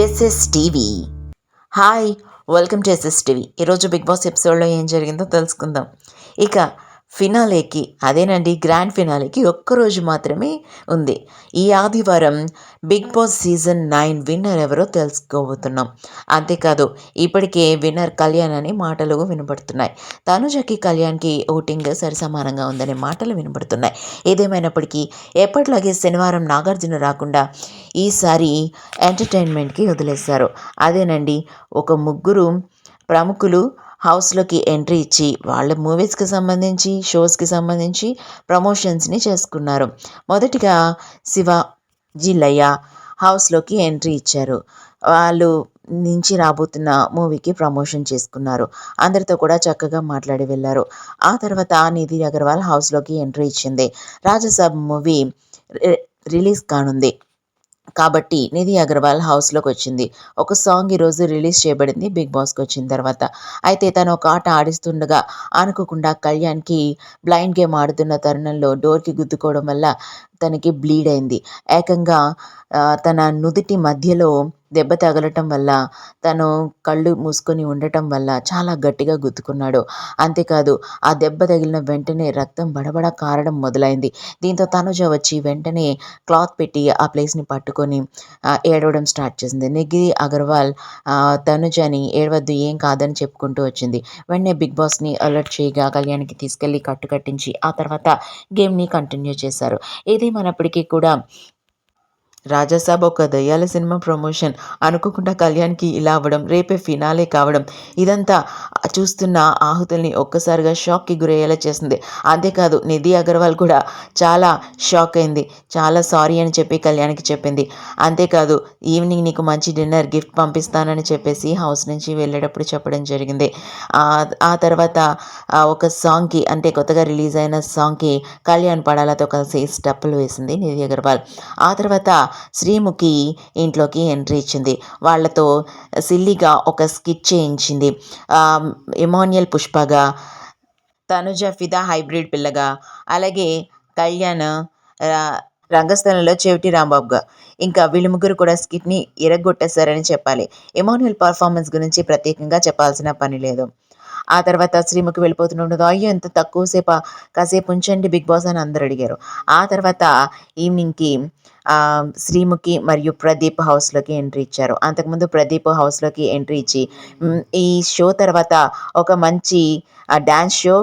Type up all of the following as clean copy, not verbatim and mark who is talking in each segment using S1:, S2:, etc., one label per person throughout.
S1: SS TV. Hi, welcome to SS TV. ఈరోజు Bigg Boss ఎపిసోడ్లో ఏం జరిగిందో తెలుసుకుందాం. ఇక ఫినాలేకి, అదేనండి గ్రాండ్ ఫినాలేకి ఒక్కరోజు మాత్రమే ఉంది. ఈ ఆదివారం బిగ్ బాస్ సీజన్ 9 విన్నర్ ఎవరో తెలుసుకోబోతున్నాం. అంతేకాదు, ఇప్పటికే విన్నర్ కళ్యాణ్ అని మాటలు వినబడుతున్నాయి. తనుజకి కళ్యాణ్కి ఓటింగ్ సరిసమానంగా ఉందనే మాటలు వినబడుతున్నాయి. ఏదేమైనప్పటికీ ఎప్పటిలాగే శనివారం నాగార్జున రాకుండా ఈసారి ఎంటర్టైన్మెంట్కి వదిలేశారు. అదేనండి, ఒక ముగ్గురు ప్రముఖులు హౌస్లోకి ఎంట్రీ ఇచ్చి వాళ్ళ మూవీస్కి సంబంధించి, షోస్కి సంబంధించి ప్రమోషన్స్ని చేసుకున్నారు. మొదటిగా శివాజీ లయ హౌస్లోకి ఎంట్రీ ఇచ్చారు. వాళ్ళు నుంచి రాబోతున్న మూవీకి ప్రమోషన్ చేసుకున్నారు. అందరితో కూడా చక్కగా మాట్లాడి వెళ్ళారు. ఆ తర్వాత నిధి అగర్వాల్ హౌస్లోకి ఎంట్రీ ఇచ్చింది. రాజసాబ్ మూవీ రిలీజ్ కానుంది కాబట్టి నిధి అగర్వాల్ హౌస్లోకి వచ్చింది. ఒక సాంగ్ ఈరోజు రిలీజ్ చేయబడింది బిగ్ బాస్కి వచ్చిన తర్వాత. అయితే తను ఒక ఆట ఆడిస్తుండగా అనుకోకుండా కళ్యాణ్కి బ్లైండ్ గేమ్ ఆడుతున్న తరుణంలో డోర్కి గుద్దుకోవడం వల్ల తనకి బ్లీడ్ అయింది. ఏకంగా తన నుదిటి మధ్యలో దెబ్బ తగలటం వల్ల తను కళ్ళు మూసుకొని ఉండటం వల్ల చాలా గట్టిగా గుద్దుకున్నాడు. అంతేకాదు, ఆ దెబ్బ తగిలిన వెంటనే రక్తం బడబడ కారడం మొదలైంది. దీంతో తనుజ వచ్చి వెంటనే క్లాత్ పెట్టి ఆ ప్లేస్ని పట్టుకొని ఏడవడం స్టార్ట్ చేసింది. నిధి అగర్వాల్ తనుజని ఏడవద్దు, ఏం కాదని చెప్పుకుంటూ వచ్చింది. వెంటనే బిగ్ బాస్ని అలర్ట్ చేయగా కళ్యాణ్కి తీసుకెళ్ళి కట్టించి ఆ తర్వాత గేమ్ని కంటిన్యూ చేశారు. ఏదేమైనప్పటికీ కూడా రాజాసాబ్ ఒక దయ్యాల సినిమా ప్రమోషన్. అనుకోకుండా కళ్యాణ్కి ఇలా అవ్వడం, రేపే ఫినాలే కావడం, ఇదంతా చూస్తున్న ఆహుతుల్ని ఒక్కసారిగా షాక్కి గురయ్యేలా చేసింది. అంతేకాదు, నిధి అగర్వాల్ కూడా చాలా షాక్ అయింది. చాలా సారీ అని చెప్పి కళ్యాణ్కి చెప్పింది. అంతేకాదు, ఈవినింగ్ నీకు మంచి డిన్నర్ గిఫ్ట్ పంపిస్తానని చెప్పేసి హౌస్ నుంచి వెళ్ళేటప్పుడు చెప్పడం జరిగింది. ఆ తర్వాత ఒక సాంగ్కి, అంటే కొత్తగా రిలీజ్ అయిన సాంగ్కి కళ్యాణ్ పడాలతో కలిసి స్టెప్పులు వేసింది నిధి అగర్వాల్. ఆ తర్వాత శ్రీముఖి ఇంట్లోకి ఎంట్రీ ఇచ్చింది. వాళ్ళతో సిల్లీగా ఒక స్కిట్ చేయించింది. ఎమాన్యుయల్ పుష్పగా, తనుజ ఫిదా హైబ్రిడ్ పిల్లగా, అలాగే కళ్యాణ్ రంగస్థలంలో చెవిటి రాంబాబుగా, ఇంకా వీళ్ళు ముగ్గురు కూడా స్కిట్ని ఇరగొట్టేశారని చెప్పాలి. ఎమాన్యుయల్ పర్ఫార్మెన్స్ గురించి ప్రత్యేకంగా చెప్పాల్సిన పని లేదు. ఆ తర్వాత శ్రీముఖి వెళ్ళిపోతుండదు, అయ్యో ఎంత తక్కువసేపా, కాసేపు ఉంచండి బిగ్ బాస్ అని అందరు అడిగారు. ఆ తర్వాత ఈవినింగ్కి శ్రీముఖి మరియు ప్రదీప్ హౌస్లోకి ఎంట్రీ ఇచ్చారు. అంతకుముందు ప్రదీప్ హౌస్లోకి ఎంట్రీ ఇచ్చి ఈ షో తర్వాత ఒక మంచి డ్యాన్స్ షో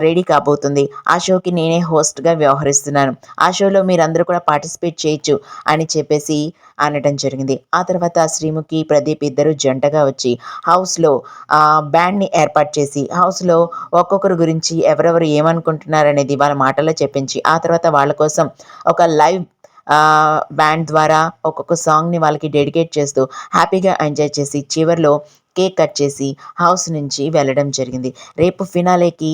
S1: రెడీ కాబోతుంది. ఆ షోకి నేనే హోస్ట్గా వ్యవహరిస్తున్నాను. ఆ షోలో మీరందరూ కూడా పార్టిసిపేట్ చేయొచ్చు అని చెప్పేసి అనడం జరిగింది. ఆ తర్వాత శ్రీముఖి, ప్రదీప్ ఇద్దరు జంటగా వచ్చి హౌస్లో బ్యాండ్ని ఏర్పాటు చేసి హౌస్లో ఒక్కొక్కరి గురించి ఎవరెవరు ఏమనుకుంటున్నారనేది వాళ్ళ మాటల్లో చెప్పించి ఆ తర్వాత వాళ్ళ కోసం ఒక లైవ్ బ్యాండ్ ద్వారా ఒక్కొక్క సాంగ్ని వాళ్ళకి డెడికేట్ చేస్తూ హ్యాపీగా ఎంజాయ్ చేసి చివరిలో కేక్ కట్ చేసి హౌస్ నుంచి వెళ్ళడం జరిగింది. రేపు ఫినాలేకి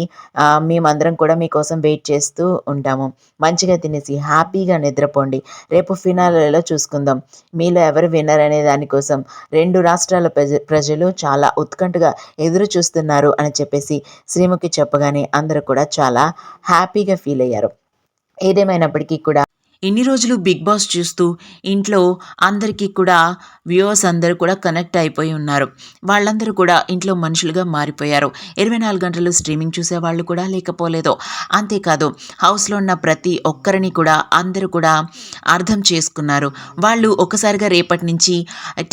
S1: మేమందరం కూడా మీకోసం వెయిట్ చేస్తూ ఉంటాము. మంచిగా తినేసి హ్యాపీగా నిద్రపోండి. రేపు ఫినాలేలో చూసుకుందాం మీలో ఎవరు విన్నర్ అనే దానికోసం 2 రాష్ట్రాల ప్రజలు చాలా ఉత్కంఠగా ఎదురు చూస్తున్నారు అని చెప్పేసి శ్రీముఖి చెప్పగానే అందరూ కూడా చాలా హ్యాపీగా ఫీల్ అయ్యారు. ఏదేమైనప్పటికీ కూడా ఇన్ని రోజులు బిగ్ బాస్ చూస్తూ ఇంట్లో అందరికీ కూడా వ్యూవర్స్ అందరూ కూడా కనెక్ట్ అయిపోయి ఉన్నారు. వాళ్ళందరూ కూడా ఇంట్లో మనుషులుగా మారిపోయారు. 24 గంటలు స్ట్రీమింగ్ చూసేవాళ్ళు కూడా లేకపోలేదు. అంతేకాదు, హౌస్లో ఉన్న ప్రతి ఒక్కరిని కూడా అందరూ కూడా అర్థం చేసుకున్నారు. వాళ్ళు ఒకసారిగా రేపటి నుంచి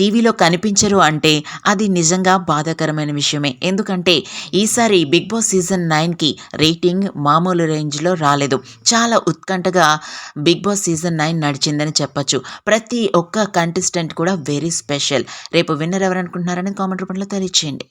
S1: టీవీలో కనిపించరు అంటే అది నిజంగా బాధాకరమైన విషయమే. ఎందుకంటే ఈసారి బిగ్ బాస్ సీజన్ 9కి రేటింగ్ మామూలు రేంజ్లో రాలేదు. చాలా ఉత్కంఠగా బిగ్ బాస్ సీజన్ 9 నడిచిందని చెప్పొచ్చు. ప్రతి ఒక్క కంటెస్టెంట్ కూడా వెరీ స్పెషల్. రేపు విన్నర్ ఎవరు అనుకుంటున్నారని కామెంట్ రూపంలో తెలియచేయండి.